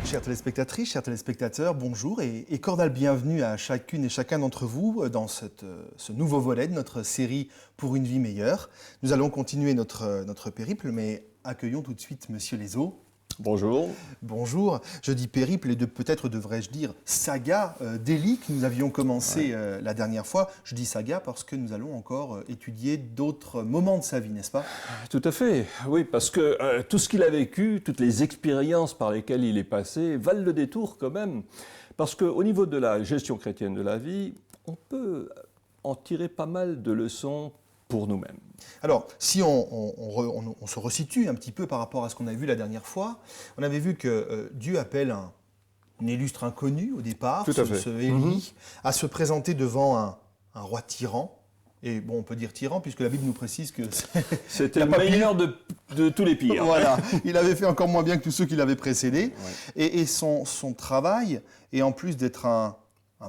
Chères téléspectatrices, chers téléspectateurs, bonjour et cordial bienvenue à chacune et chacun d'entre vous dans ce nouveau volet de notre série Pour une vie meilleure. Nous allons continuer notre périple, mais accueillons tout de suite Monsieur Lézot. Bonjour. Bonjour. Je dis périple et peut-être devrais-je dire saga d'Élie que nous avions commencé la dernière fois. Je dis saga parce que nous allons encore étudier d'autres moments de sa vie, n'est-ce pas? Tout à fait, oui, parce que tout ce qu'il a vécu, toutes les expériences par lesquelles il est passé, valent le détour quand même. Parce qu'au niveau de la gestion chrétienne de la vie, on peut en tirer pas mal de leçons pour nous-mêmes. Alors, si on se resitue un petit peu par rapport à ce qu'on a vu la dernière fois, on avait vu que Dieu appelle un illustre inconnu au départ, ce Élie, à se présenter devant un roi tyran. Et bon, on peut dire tyran, puisque la Bible nous précise que c'était le meilleur de tous les pires. Voilà, il avait fait encore moins bien que tous ceux qui l'avaient précédé. Ouais. Et son travail, et en plus d'être un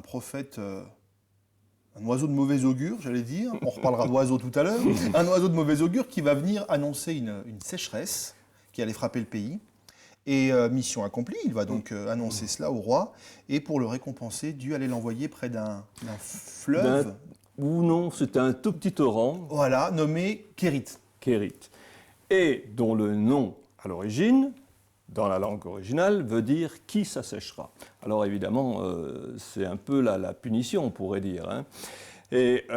prophète... un oiseau de mauvais augure, j'allais dire, on reparlera d'oiseaux tout à l'heure, un oiseau de mauvais augure qui va venir annoncer une sécheresse qui allait frapper le pays. Et mission accomplie, il va donc annoncer cela au roi, et pour le récompenser, Dieu allait l'envoyer près d'un fleuve. Ou non, c'était un tout petit torrent. Voilà, nommé Kérit. Kérit. Et dont le nom, à l'origine, dans la langue originale, veut dire « qui s'asséchera ». Alors évidemment, c'est un peu la punition, on pourrait dire. Hein. Et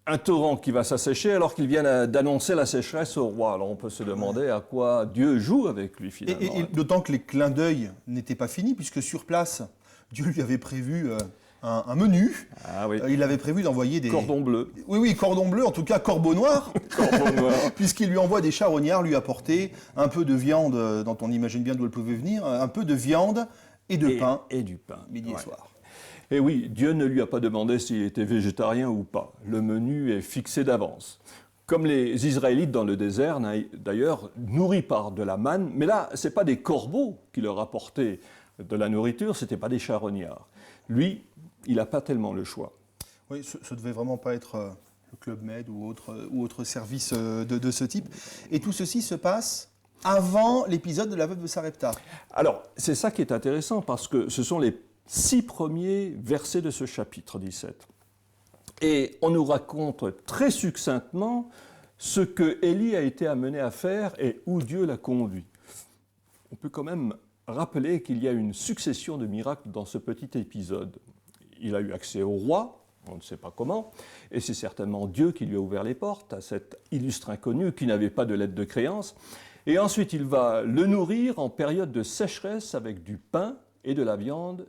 un torrent qui va s'assécher alors qu'il vient d'annoncer la sécheresse au roi. Alors on peut se demander à quoi Dieu joue avec lui finalement. Et d'autant que les clins d'œil n'étaient pas finis, puisque sur place, Dieu lui avait prévu... un menu. Ah, oui. Il avait prévu d'envoyer des... Cordons bleus. Oui, cordons bleus, en tout cas corbeaux noirs. Corbeaux noirs. Puisqu'il lui envoie des charognards lui apporter un peu de viande, dont on imagine bien d'où elle pouvait venir, un peu de viande et de pain. Et du pain. Midi et soir. Et oui, Dieu ne lui a pas demandé s'il était végétarien ou pas. Le menu est fixé d'avance. Comme les Israélites dans le désert, d'ailleurs, nourris par de la manne. Mais là, ce n'est pas des corbeaux qui leur apportaient de la nourriture, ce n'était pas des charognards. Lui, il n'a pas tellement le choix. Oui, ce ne devait vraiment pas être le Club Med ou autre service de ce type. Et tout ceci se passe avant l'épisode de la veuve de Sarepta. Alors, c'est ça qui est intéressant, parce que ce sont les 6 premiers versets de ce chapitre 17. Et on nous raconte très succinctement ce que Élie a été amené à faire et où Dieu l'a conduit. On peut quand même rappeler qu'il y a une succession de miracles dans ce petit épisode. Il a eu accès au roi, on ne sait pas comment, et c'est certainement Dieu qui lui a ouvert les portes à cet illustre inconnu qui n'avait pas de lettre de créance. Et ensuite, il va le nourrir en période de sécheresse avec du pain et de la viande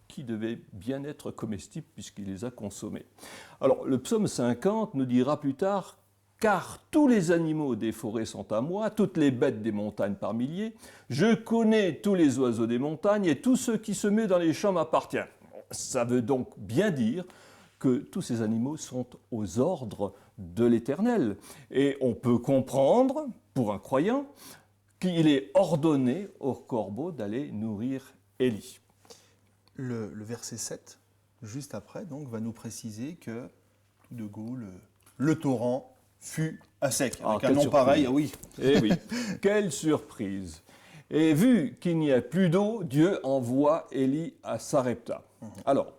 qui devaient bien être comestibles puisqu'il les a consommés. Alors, le psaume 50 nous dira plus tard « Car tous les animaux des forêts sont à moi, toutes les bêtes des montagnes par milliers. Je connais tous les oiseaux des montagnes et tout ce qui se met dans les champs m'appartient. » Ça veut donc bien dire que tous ces animaux sont aux ordres de l'Éternel. Et on peut comprendre, pour un croyant, qu'il est ordonné au corbeau d'aller nourrir Élie. Le verset 7, juste après, donc, va nous préciser que tout de go, le torrent fut à sec. Avec un nom pareil, oui. Eh oui, quelle surprise! Et vu qu'il n'y a plus d'eau, Dieu envoie Élie à Sarepta. Alors,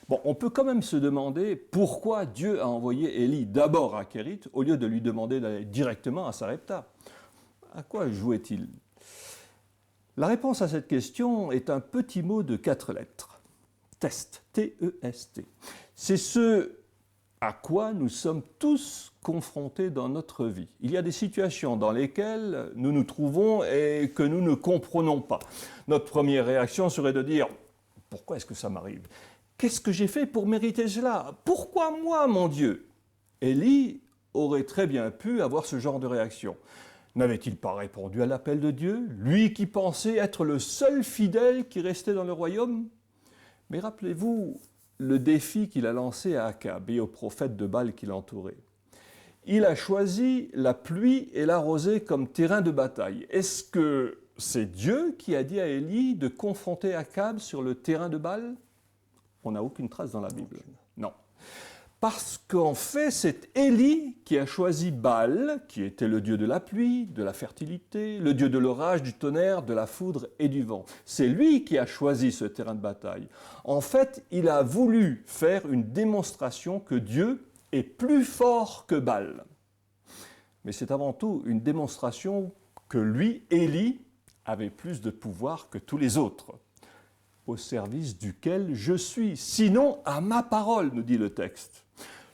bon, on peut quand même se demander pourquoi Dieu a envoyé Élie d'abord à Kérit au lieu de lui demander d'aller directement à Sarepta. À quoi jouait-il? La réponse à cette question est un petit mot de 4 lettres. Test, T-E-S-T. C'est ce à quoi nous sommes tous confrontés dans notre vie. Il y a des situations dans lesquelles nous nous trouvons et que nous ne comprenons pas. Notre première réaction serait de dire « Pourquoi est-ce que ça m'arrive? Qu'est-ce que j'ai fait pour mériter cela? Pourquoi moi, mon Dieu ?» Élie aurait très bien pu avoir ce genre de réaction. N'avait-il pas répondu à l'appel de Dieu, lui qui pensait être le seul fidèle qui restait dans le royaume? Mais rappelez-vous le défi qu'il a lancé à Akab et aux prophètes de Baal qui l'entouraient. il a choisi la pluie et la rosée comme terrain de bataille. Est-ce que c'est Dieu qui a dit à Élie de confronter Akab sur le terrain de Baal? On n'a aucune trace dans la Bible. Non. Parce qu'en fait, c'est Élie qui a choisi Baal, qui était le dieu de la pluie, de la fertilité, le dieu de l'orage, du tonnerre, de la foudre et du vent. C'est lui qui a choisi ce terrain de bataille. En fait, il a voulu faire une démonstration que Dieu est plus fort que Baal. Mais c'est avant tout une démonstration que lui, Élie, avait plus de pouvoir que tous les autres, au service duquel je suis. Sinon, à ma parole, nous dit le texte.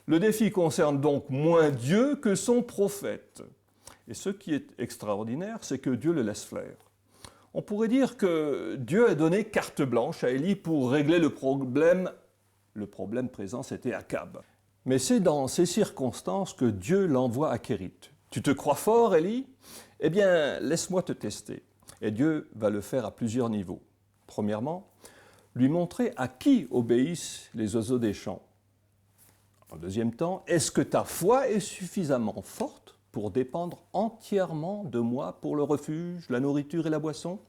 Le défi concerne donc moins Dieu que son prophète. Et ce qui est extraordinaire, c'est que Dieu le laisse faire. On pourrait dire que Dieu a donné carte blanche à Élie pour régler le problème. Le problème présent, c'était Akab. Mais c'est dans ces circonstances que Dieu l'envoie à Kérit. Tu te crois fort, Élie? Eh bien, laisse-moi te tester. Et Dieu va le faire à plusieurs niveaux. Premièrement, lui montrer à qui obéissent les oiseaux des champs. En deuxième temps, est-ce que ta foi est suffisamment forte pour dépendre entièrement de moi pour le refuge, la nourriture et la boisson?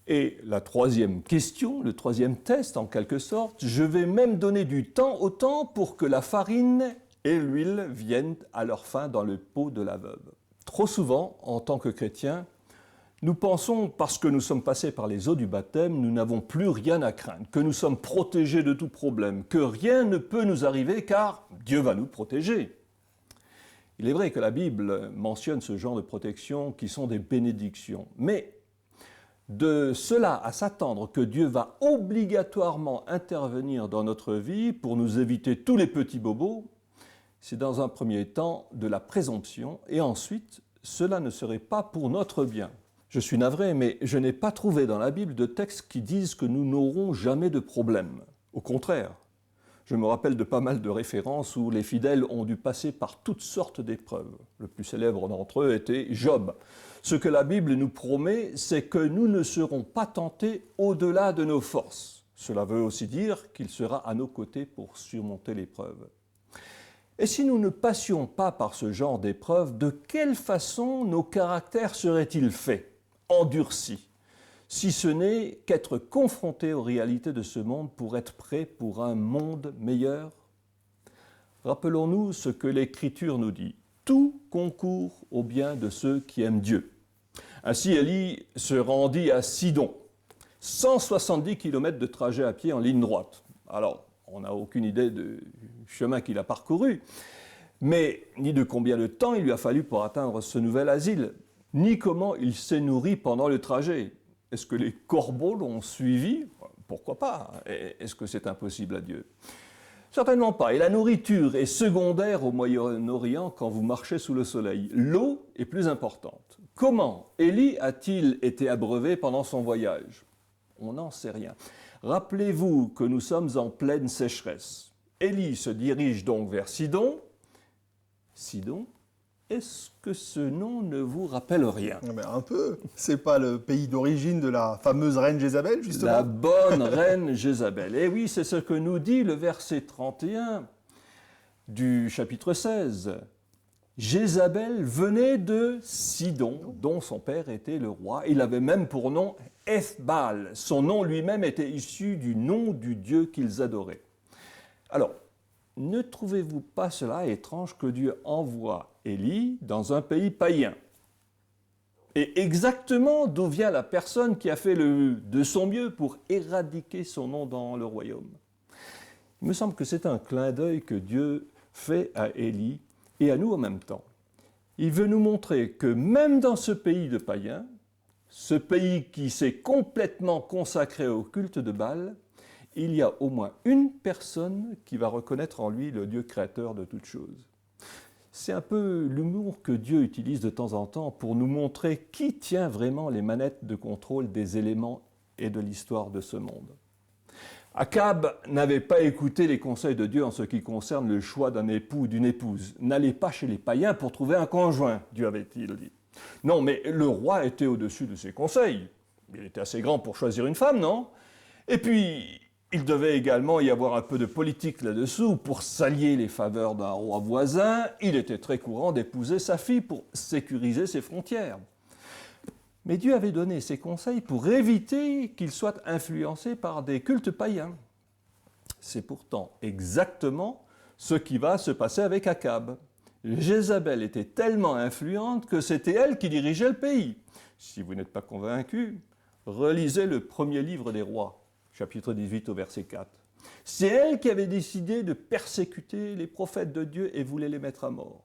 Et la troisième question, le troisième test en quelque sorte, je vais même donner du temps au temps pour que la farine et l'huile viennent à leur fin dans le pot de la veuve. Trop souvent, en tant que chrétiens, nous pensons, parce que nous sommes passés par les eaux du baptême, nous n'avons plus rien à craindre, que nous sommes protégés de tout problème, que rien ne peut nous arriver car Dieu va nous protéger. Il est vrai que la Bible mentionne ce genre de protection qui sont des bénédictions, mais de cela à s'attendre que Dieu va obligatoirement intervenir dans notre vie pour nous éviter tous les petits bobos, c'est dans un premier temps de la présomption et ensuite cela ne serait pas pour notre bien. Je suis navré, mais je n'ai pas trouvé dans la Bible de textes qui disent que nous n'aurons jamais de problème. Au contraire, je me rappelle de pas mal de références où les fidèles ont dû passer par toutes sortes d'épreuves. Le plus célèbre d'entre eux était Job. Ce que la Bible nous promet, c'est que nous ne serons pas tentés au-delà de nos forces. Cela veut aussi dire qu'il sera à nos côtés pour surmonter l'épreuve. Et si nous ne passions pas par ce genre d'épreuve, de quelle façon nos caractères seraient-ils faits, endurcis, si ce n'est qu'être confrontés aux réalités de ce monde pour être prêts pour un monde meilleur? Rappelons-nous ce que l'Écriture nous dit. Tout concourt au bien de ceux qui aiment Dieu. Ainsi, Élie se rendit à Sidon, 170 km de trajet à pied en ligne droite. Alors, on n'a aucune idée du chemin qu'il a parcouru, mais ni de combien de temps il lui a fallu pour atteindre ce nouvel asile, ni comment il s'est nourri pendant le trajet. Est-ce que les corbeaux l'ont suivi? Pourquoi pas? Est-ce que c'est impossible à Dieu? Certainement pas. Et la nourriture est secondaire au Moyen-Orient quand vous marchez sous le soleil. L'eau est plus importante. Comment Élie a-t-il été abreuvé pendant son voyage? On n'en sait rien. Rappelez-vous que nous sommes en pleine sécheresse. Élie se dirige donc vers Sidon. Sidon, est-ce que ce nom ne vous rappelle rien? Mais un peu. C'est pas le pays d'origine de la fameuse reine Jézabel, justement? La bonne reine Jézabel. Et oui, c'est ce que nous dit le verset 31 du chapitre 16. Jézabel venait de Sidon, dont son père était le roi. Il avait même pour nom Ethbaal. Son nom lui-même était issu du nom du Dieu qu'ils adoraient. Alors, ne trouvez-vous pas cela étrange que Dieu envoie Élie dans un pays païen? Et exactement d'où vient la personne qui a fait de son mieux pour éradiquer son nom dans le royaume? Il me semble que c'est un clin d'œil que Dieu fait à Élie et à nous en même temps. Il veut nous montrer que même dans ce pays de païens, ce pays qui s'est complètement consacré au culte de Baal, il y a au moins une personne qui va reconnaître en lui le Dieu créateur de toutes choses. C'est un peu l'humour que Dieu utilise de temps en temps pour nous montrer qui tient vraiment les manettes de contrôle des éléments et de l'histoire de ce monde. Akab n'avait pas écouté les conseils de Dieu en ce qui concerne le choix d'un époux ou d'une épouse. N'allez pas chez les païens pour trouver un conjoint, Dieu avait-il dit. Non, mais le roi était au-dessus de ses conseils. Il était assez grand pour choisir une femme, non? Et puis, Il devait également y avoir un peu de politique là-dessous pour s'allier les faveurs d'un roi voisin. Il était très courant d'épouser sa fille pour sécuriser ses frontières. Mais Dieu avait donné ses conseils pour éviter qu'il soit influencé par des cultes païens. C'est pourtant exactement ce qui va se passer avec Akab. Jézabel était tellement influente que c'était elle qui dirigeait le pays. Si vous n'êtes pas convaincu, relisez le premier livre des rois, chapitre 18 au verset 4. C'est elle qui avait décidé de persécuter les prophètes de Dieu et voulait les mettre à mort.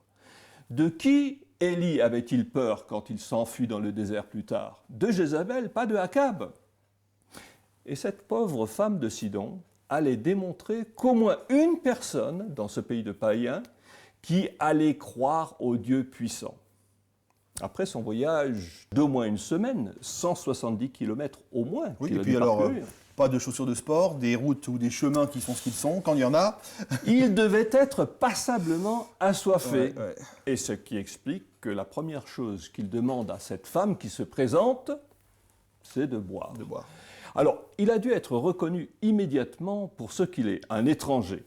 De qui Élie avait-il peur quand il s'enfuit dans le désert plus tard? De Jézabel, pas de Akab. Et cette pauvre femme de Sidon allait démontrer qu'au moins une personne dans ce pays de païens qui allait croire au Dieu puissant. Après son voyage d'au moins une semaine, 170 km au moins. Oui, et puis alors, pas de chaussures de sport, des routes ou des chemins qui sont ce qu'ils sont, quand il y en a. Il devait être passablement assoiffé. Ouais. Et ce qui explique que la première chose qu'il demande à cette femme qui se présente, c'est de boire. Alors, il a dû être reconnu immédiatement pour ce qu'il est, un étranger.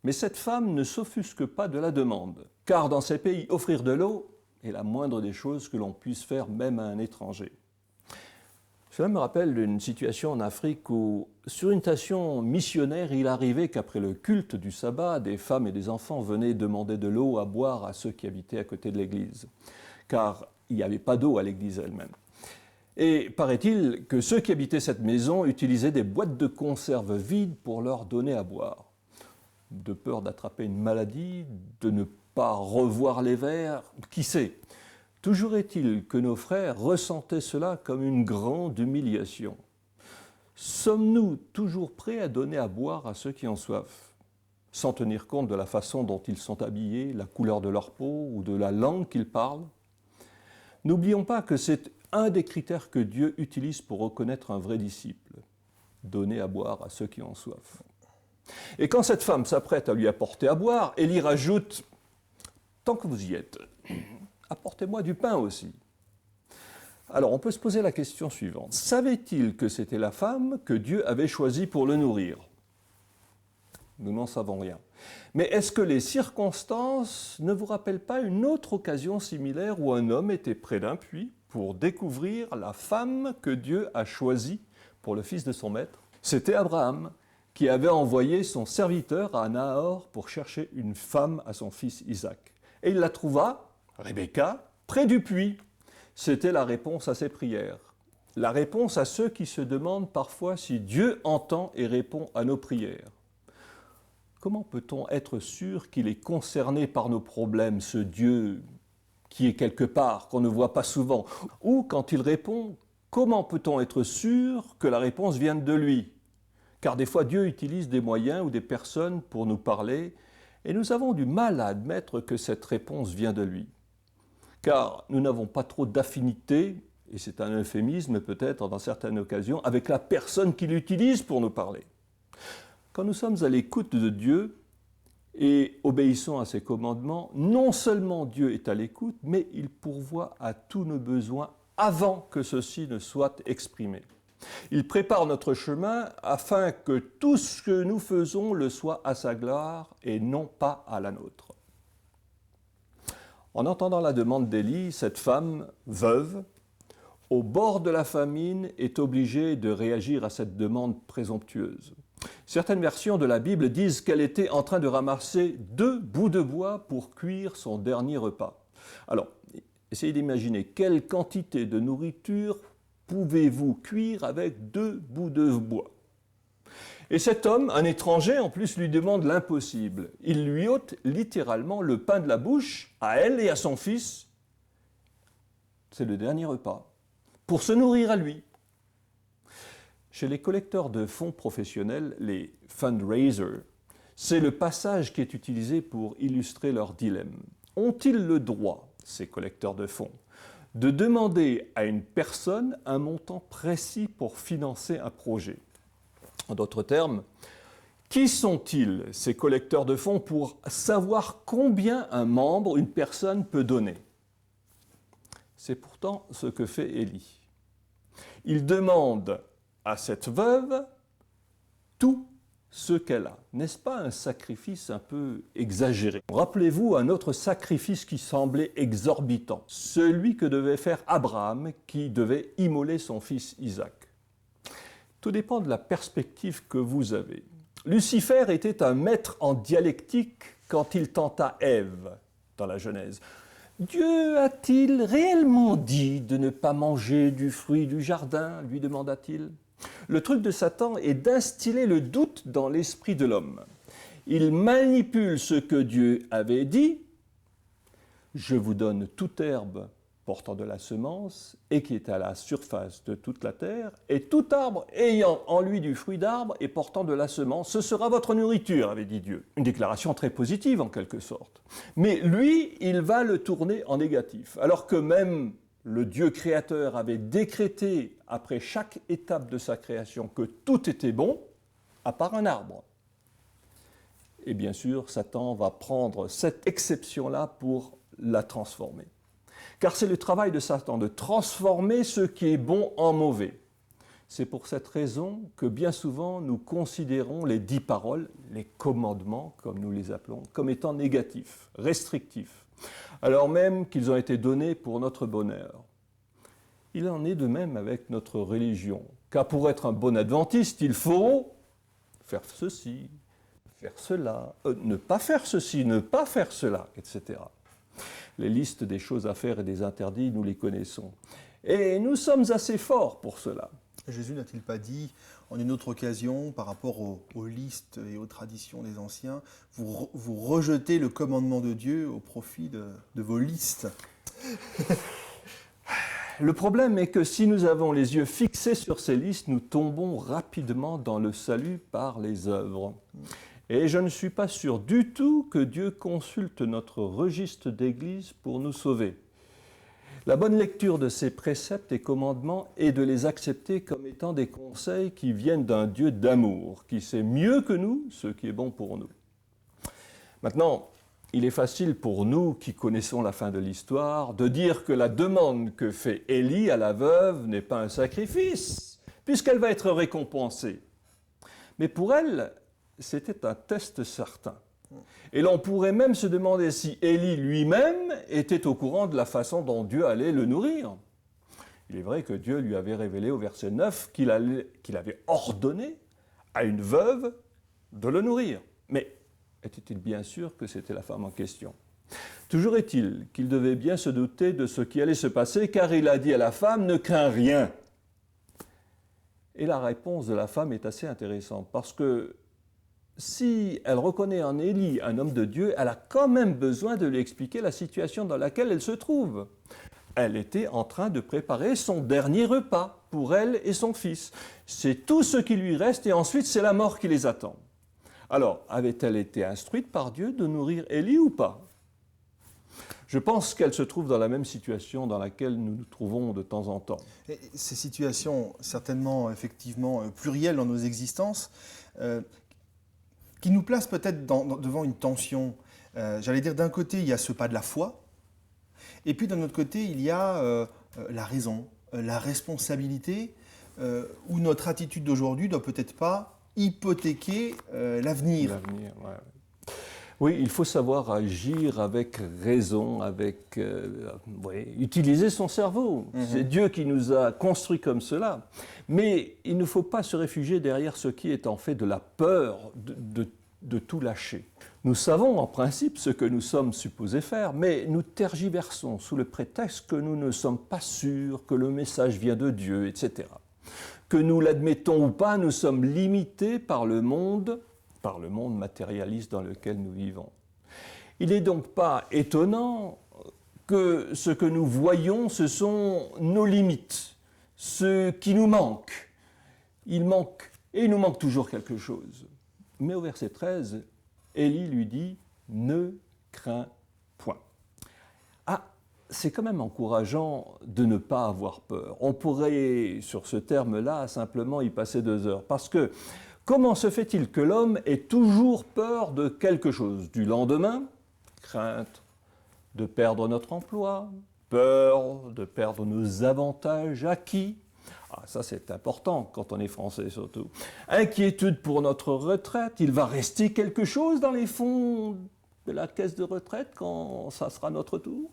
Mais cette femme ne s'offusque pas de la demande, car dans ces pays, offrir de l'eau est la moindre des choses que l'on puisse faire même à un étranger. Cela me rappelle d'une situation en Afrique où, sur une station missionnaire, il arrivait qu'après le culte du sabbat, des femmes et des enfants venaient demander de l'eau à boire à ceux qui habitaient à côté de l'église, car il n'y avait pas d'eau à l'église elle-même. Et paraît-il que ceux qui habitaient cette maison utilisaient des boîtes de conserve vides pour leur donner à boire, de peur d'attraper une maladie, de ne pas revoir les verres, qui sait. Toujours est-il que nos frères ressentaient cela comme une grande humiliation. Sommes-nous toujours prêts à donner à boire à ceux qui ont soif, sans tenir compte de la façon dont ils sont habillés, la couleur de leur peau ou de la langue qu'ils parlent? N'oublions pas que c'est un des critères que Dieu utilise pour reconnaître un vrai disciple, donner à boire à ceux qui ont soif. Et quand cette femme s'apprête à lui apporter à boire, Élie rajoute « Tant que vous y êtes, apportez-moi du pain aussi. » Alors on peut se poser la question suivante. Savait-il que c'était la femme que Dieu avait choisie pour le nourrir? Nous n'en savons rien. Mais est-ce que les circonstances ne vous rappellent pas une autre occasion similaire où un homme était près d'un puits pour découvrir la femme que Dieu a choisie pour le fils de son maître? C'était Abraham, qui avait envoyé son serviteur à Nahor pour chercher une femme à son fils Isaac. Et il la trouva, Rebecca, près du puits. C'était la réponse à ses prières. La réponse à ceux qui se demandent parfois si Dieu entend et répond à nos prières. Comment peut-on être sûr qu'il est concerné par nos problèmes, ce Dieu qui est quelque part, qu'on ne voit pas souvent? Ou quand il répond, comment peut-on être sûr que la réponse vienne de lui? Car des fois, Dieu utilise des moyens ou des personnes pour nous parler, et nous avons du mal à admettre que cette réponse vient de lui. Car nous n'avons pas trop d'affinité, et c'est un euphémisme peut-être dans certaines occasions, avec la personne qui l'utilise pour nous parler. Quand nous sommes à l'écoute de Dieu et obéissons à ses commandements, non seulement Dieu est à l'écoute, mais il pourvoit à tous nos besoins avant que ceux-ci ne soient exprimés. Il prépare notre chemin afin que tout ce que nous faisons le soit à sa gloire et non pas à la nôtre. En entendant la demande d'Élie, cette femme, veuve, au bord de la famine, est obligée de réagir à cette demande présomptueuse. Certaines versions de la Bible disent qu'elle était en train de ramasser 2 bouts de bois pour cuire son dernier repas. Alors, essayez d'imaginer quelle quantité de nourriture pouvez-vous cuire avec 2 bouts de bois? Et cet homme, un étranger, en plus, lui demande l'impossible. Il lui ôte littéralement le pain de la bouche, à elle et à son fils. C'est le dernier repas, pour se nourrir à lui. Chez les collecteurs de fonds professionnels, les fundraisers, c'est le passage qui est utilisé pour illustrer leur dilemme. Ont-ils le droit, ces collecteurs de fonds, de demander à une personne un montant précis pour financer un projet? En d'autres termes, qui sont-ils, ces collecteurs de fonds, pour savoir combien un membre, une personne peut donner? C'est pourtant ce que fait Élie. Il demande à cette veuve tout ce qu'elle a. N'est-ce pas un sacrifice un peu exagéré? Rappelez-vous un autre sacrifice qui semblait exorbitant, celui que devait faire Abraham, qui devait immoler son fils Isaac. Tout dépend de la perspective que vous avez. Lucifer était un maître en dialectique quand il tenta Ève dans la Genèse. Dieu a-t-il réellement dit de ne pas manger du fruit du jardin, lui demanda-t-il. Le truc de Satan est d'instiller le doute dans l'esprit de l'homme. Il manipule ce que Dieu avait dit. Je vous donne toute herbe portant de la semence et qui est à la surface de toute la terre, et tout arbre ayant en lui du fruit d'arbre et portant de la semence, ce sera votre nourriture, avait dit Dieu. Une déclaration très positive en quelque sorte. Mais lui, il va le tourner en négatif, alors que même le Dieu créateur avait décrété, après chaque étape de sa création, que tout était bon, à part un arbre. Et bien sûr, Satan va prendre cette exception-là pour la transformer. Car c'est le travail de Satan de transformer ce qui est bon en mauvais. C'est pour cette raison que bien souvent nous considérons les 10 paroles, les commandements comme nous les appelons, comme étant négatifs, restrictifs, alors même qu'ils ont été donnés pour notre bonheur. Il en est de même avec notre religion, car pour être un bon adventiste, il faut faire ceci, faire cela, ne pas faire ceci, ne pas faire cela, etc. Les listes des choses à faire et des interdits, nous les connaissons. Et nous sommes assez forts pour cela. Jésus n'a-t-il pas dit, en une autre occasion, par rapport aux listes et aux traditions des anciens, vous rejetez le commandement de Dieu au profit de vos listes? Le problème est que si nous avons les yeux fixés sur ces listes, nous tombons rapidement dans le salut par les œuvres. Et je ne suis pas sûr du tout que Dieu consulte notre registre d'Église pour nous sauver. La bonne lecture de ces préceptes et commandements est de les accepter comme étant des conseils qui viennent d'un Dieu d'amour, qui sait mieux que nous ce qui est bon pour nous. Maintenant, il est facile pour nous qui connaissons la fin de l'histoire de dire que la demande que fait Élie à la veuve n'est pas un sacrifice, puisqu'elle va être récompensée. Mais pour elle, c'était un test certain. Et l'on pourrait même se demander si Élie lui-même était au courant de la façon dont Dieu allait le nourrir. Il est vrai que Dieu lui avait révélé au verset 9 qu'il avait ordonné à une veuve de le nourrir. Mais était-il bien sûr que c'était la femme en question? Toujours est-il qu'il devait bien se douter de ce qui allait se passer, car il a dit à la femme « Ne crains rien ». Et la réponse de la femme est assez intéressante, parce que si elle reconnaît en Élie un homme de Dieu, elle a quand même besoin de lui expliquer la situation dans laquelle elle se trouve. Elle était en train de préparer son dernier repas pour elle et son fils. C'est tout ce qui lui reste et ensuite c'est la mort qui les attend. Alors, avait-elle été instruite par Dieu de nourrir Élie ou pas? Je pense qu'elle se trouve dans la même situation dans laquelle nous nous trouvons de temps en temps. Et ces situations, certainement, effectivement, plurielles dans nos existences, qui nous placent peut-être devant une tension. J'allais dire, d'un côté, il y a ce pas de la foi, et puis d'un autre côté, il y a la raison, la responsabilité, où notre attitude d'aujourd'hui ne doit peut-être pas hypothéquer l'avenir. L'avenir, ouais. Oui, il faut savoir agir avec raison, avec utiliser son cerveau. C'est Dieu qui nous a construits comme cela. Mais il ne faut pas se réfugier derrière ce qui est en fait de la peur de tout lâcher. Nous savons en principe ce que nous sommes supposés faire, mais nous tergiversons sous le prétexte que nous ne sommes pas sûrs que le message vient de Dieu, etc. Que nous l'admettons ou pas, nous sommes limités par le monde matérialiste dans lequel nous vivons. Il n'est donc pas étonnant que ce que nous voyons, ce sont nos limites, ce qui nous manque. Il nous manque toujours quelque chose. Mais au verset 13, Élie lui dit « Ne crains point ». Ah, c'est quand même encourageant de ne pas avoir peur. On pourrait, sur ce terme-là, simplement y passer 2 heures, parce que comment se fait-il que l'homme ait toujours peur de quelque chose? Du lendemain, crainte de perdre notre emploi, peur de perdre nos avantages acquis, Ah, ça, c'est important quand on est français surtout. Inquiétude pour notre retraite. Il va rester quelque chose dans les fonds de la caisse de retraite quand ça sera notre tour.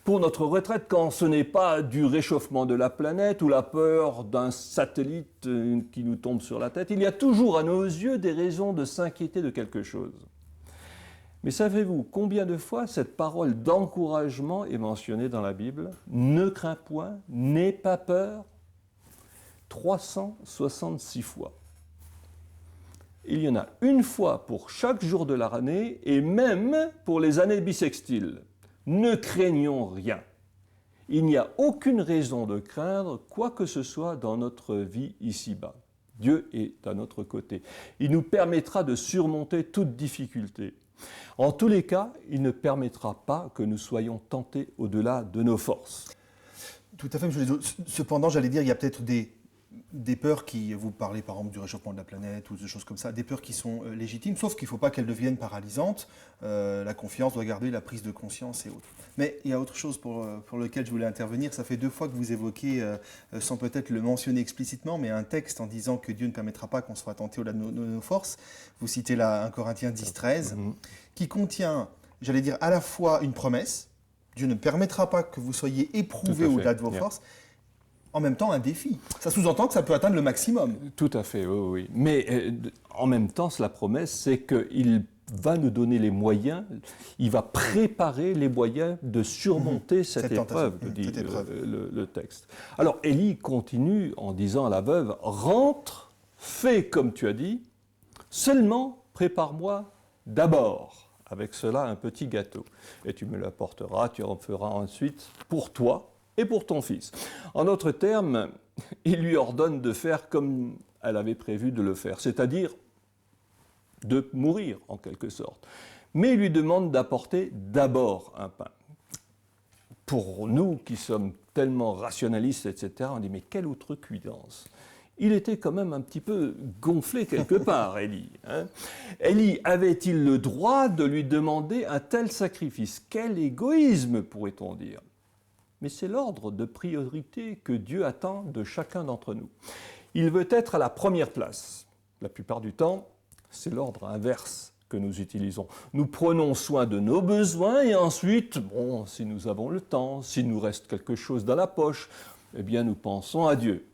Pour notre retraite, quand ce n'est pas du réchauffement de la planète ou la peur d'un satellite qui nous tombe sur la tête, il y a toujours à nos yeux des raisons de s'inquiéter de quelque chose. Mais savez-vous combien de fois cette parole d'encouragement est mentionnée dans la Bible ? Ne crains point, n'aie pas peur. 366 fois. Il y en a une fois pour chaque jour de l'année et même pour les années bissextiles. Ne craignons rien. Il n'y a aucune raison de craindre quoi que ce soit dans notre vie ici-bas. Dieu est à notre côté. Il nous permettra de surmonter toute difficulté. En tous les cas, il ne permettra pas que nous soyons tentés au-delà de nos forces. Tout à fait. Cependant, j'allais dire, il y a peut-être des peurs qui, vous parlez par exemple du réchauffement de la planète ou de choses comme ça, des peurs qui sont légitimes, sauf qu'il ne faut pas qu'elles deviennent paralysantes. La confiance doit garder la prise de conscience et autres. Mais il y a autre chose pour lequel je voulais intervenir. Ça fait 2 fois que vous évoquez, sans peut-être le mentionner explicitement, mais un texte en disant que Dieu ne permettra pas qu'on soit tenté au-delà de nos forces. Vous citez là 1 Corinthiens 10, 13, qui contient, j'allais dire, à la fois une promesse. Dieu ne permettra pas que vous soyez éprouvés au-delà de vos forces. En même temps, un défi. Ça sous-entend que ça peut atteindre le maximum. Tout à fait, oui. Mais en même temps, la promesse, c'est qu'il va nous donner les moyens, il va préparer les moyens de surmonter cette épreuve, dit le texte. Alors, Élie continue en disant à la veuve, « Rentre, fais comme tu as dit, seulement prépare-moi d'abord, avec cela, un petit gâteau. Et tu me l'apporteras, tu en feras ensuite pour toi, et pour ton fils. » En d'autres termes, il lui ordonne de faire comme elle avait prévu de le faire, c'est-à-dire de mourir en quelque sorte. Mais il lui demande d'apporter d'abord un pain. Pour nous qui sommes tellement rationalistes, etc., on dit mais quelle outrecuidance. Il était quand même un petit peu gonflé quelque part, Élie. Élie avait-il le droit de lui demander un tel sacrifice ? Quel égoïsme, pourrait-on dire ? Mais c'est l'ordre de priorité que Dieu attend de chacun d'entre nous. Il veut être à la première place. La plupart du temps, c'est l'ordre inverse que nous utilisons. Nous prenons soin de nos besoins et ensuite, si nous avons le temps, s'il nous reste quelque chose dans la poche, eh bien nous pensons à Dieu.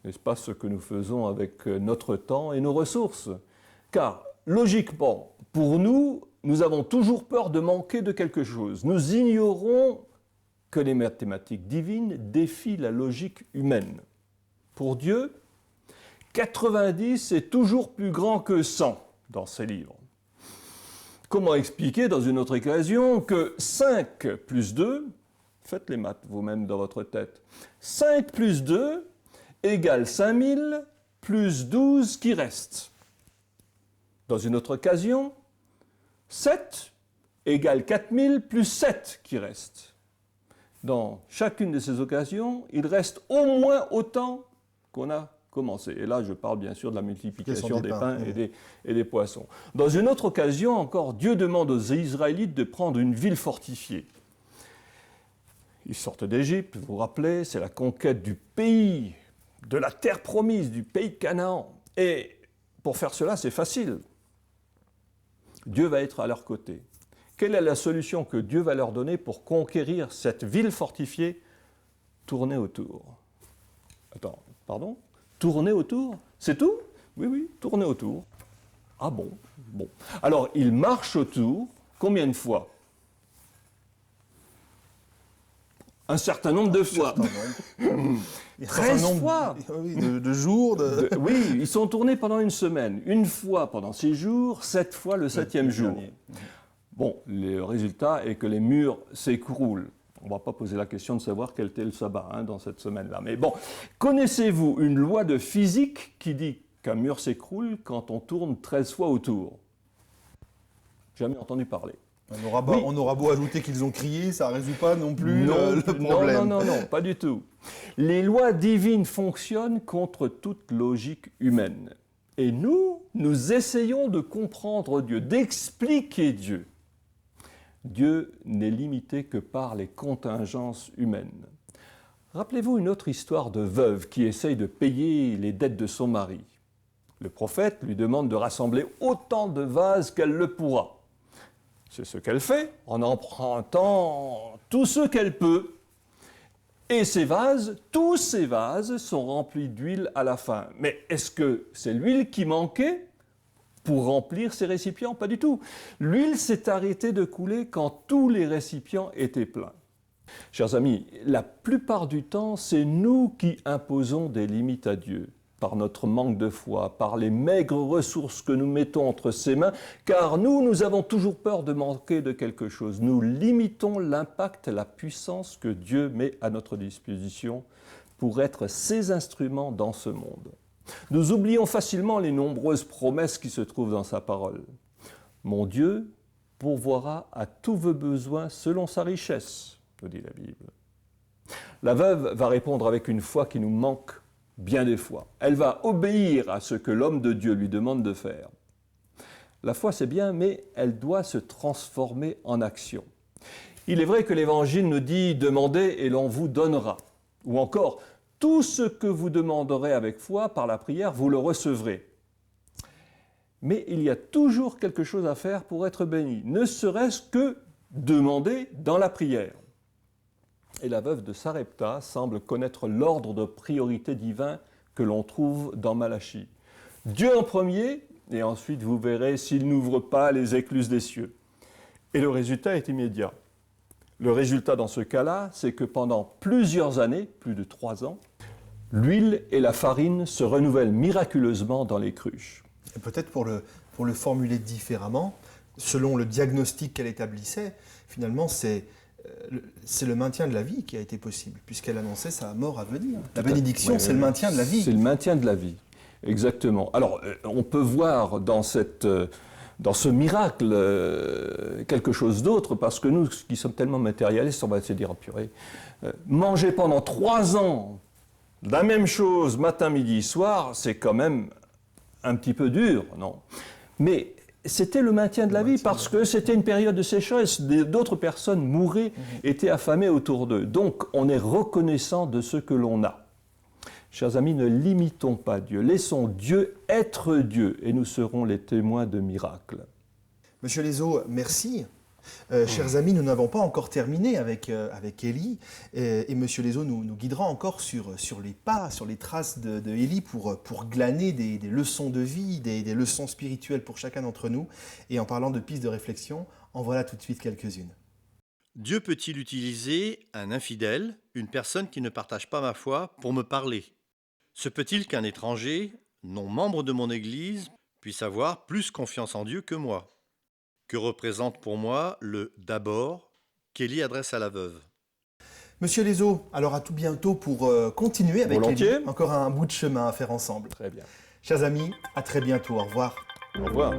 N'est-ce pas ce que nous faisons avec notre temps et nos ressources ? Car, logiquement, pour nous, nous avons toujours peur de manquer de quelque chose. Nous ignorons que les mathématiques divines défient la logique humaine. Pour Dieu, 90 est toujours plus grand que 100 dans ses livres. Comment expliquer dans une autre occasion que 5 plus 2, faites les maths vous-même dans votre tête, 5 plus 2 égale 5000 plus 12 qui reste. Dans une autre occasion, 7 égale 4000 plus 7 qui reste. Dans chacune de ces occasions, il reste au moins autant qu'on a commencé. Et là, je parle bien sûr de la multiplication des pains et des poissons. Dans une autre occasion encore, Dieu demande aux Israélites de prendre une ville fortifiée. Ils sortent d'Égypte, vous vous rappelez, c'est la conquête du pays, de la terre promise, du pays de Canaan. Et pour faire cela, c'est facile. Dieu va être à leur côté. Quelle est la solution que Dieu va leur donner pour conquérir cette ville fortifiée ? Tourner autour. Attends, pardon ? Tourner autour ? C'est tout ? Oui, tourner autour. Ah bon ? Bon. Alors, ils marchent autour, combien de fois ? Un certain nombre de fois. 13 fois. Oui, de jours. Oui, ils sont tournés pendant une semaine. Une fois pendant 6 jours, 7 fois le 7e jour. Bon, le résultat est que les murs s'écroulent. On ne va pas poser la question de savoir quel était le sabbat dans cette semaine-là. Mais bon, connaissez-vous une loi de physique qui dit qu'un mur s'écroule quand on tourne 13 fois autour ? Jamais entendu parler. On aura beau ajouter qu'ils ont crié, ça ne résout pas non plus le problème. Non, pas du tout. Les lois divines fonctionnent contre toute logique humaine. Et nous essayons de comprendre Dieu, d'expliquer Dieu. Dieu n'est limité que par les contingences humaines. Rappelez-vous une autre histoire de veuve qui essaye de payer les dettes de son mari. Le prophète lui demande de rassembler autant de vases qu'elle le pourra. C'est ce qu'elle fait en empruntant tout ce qu'elle peut. Et ces vases, tous ces vases sont remplis d'huile à la fin. Mais est-ce que c'est l'huile qui manquait pour remplir ces récipients? Pas du tout. L'huile s'est arrêtée de couler quand tous les récipients étaient pleins. Chers amis, la plupart du temps, c'est nous qui imposons des limites à Dieu, par notre manque de foi, par les maigres ressources que nous mettons entre ses mains, car nous avons toujours peur de manquer de quelque chose. Nous limitons l'impact et la puissance que Dieu met à notre disposition pour être ses instruments dans ce monde. Nous oublions facilement les nombreuses promesses qui se trouvent dans sa parole. Mon Dieu pourvoira à tous vos besoins selon sa richesse, nous dit la Bible. La veuve va répondre avec une foi qui nous manque bien des fois. Elle va obéir à ce que l'homme de Dieu lui demande de faire. La foi, c'est bien, mais elle doit se transformer en action. Il est vrai que l'Évangile nous dit « Demandez et l'on vous donnera ». Ou encore « Tout ce que vous demanderez avec foi par la prière, vous le recevrez ». Mais il y a toujours quelque chose à faire pour être béni, ne serait-ce que demander dans la prière. Et la veuve de Sarepta semble connaître l'ordre de priorité divin que l'on trouve dans Malachie. Dieu en premier, et ensuite vous verrez s'il n'ouvre pas les écluses des cieux. Et le résultat est immédiat. Le résultat dans ce cas-là, c'est que pendant plusieurs années, plus de 3 ans, l'huile et la farine se renouvellent miraculeusement dans les cruches. Et peut-être pour le formuler différemment, selon le diagnostic qu'elle établissait, finalement c'est le maintien de la vie qui a été possible, puisqu'elle annonçait sa mort à venir. La bénédiction, c'est le maintien de la vie. C'est le maintien de la vie, exactement. Alors, on peut voir dans ce miracle quelque chose d'autre, parce que nous, qui sommes tellement matérialistes, on va se dire, oh, purée, manger pendant 3 ans la même chose, matin, midi, soir, c'est quand même un petit peu dur, non? Mais c'était le maintien de la vie, parce que c'était une période de sécheresse. D'autres personnes mouraient, étaient affamées autour d'eux. Donc, on est reconnaissant de ce que l'on a. Chers amis, ne limitons pas Dieu. Laissons Dieu être Dieu, et nous serons les témoins de miracles. Monsieur Lézot, merci. Chers amis, nous n'avons pas encore terminé avec Élie, et Monsieur Lézot nous guidera encore sur les pas, sur les traces de Élie pour glaner des leçons de vie, des leçons spirituelles pour chacun d'entre nous. Et en parlant de pistes de réflexion, en voilà tout de suite quelques-unes. Dieu peut-il utiliser un infidèle, une personne qui ne partage pas ma foi, pour me parler? Se peut-il qu'un étranger, non membre de mon Église, puisse avoir plus confiance en Dieu que moi? Que représente pour moi le « d'abord » qu'Élie adresse à la veuve? Monsieur Lézot, alors à tout bientôt pour continuer avec Volontiers. Élie. Encore un bout de chemin à faire ensemble. Très bien. Chers amis, à très bientôt. Au revoir. Au revoir.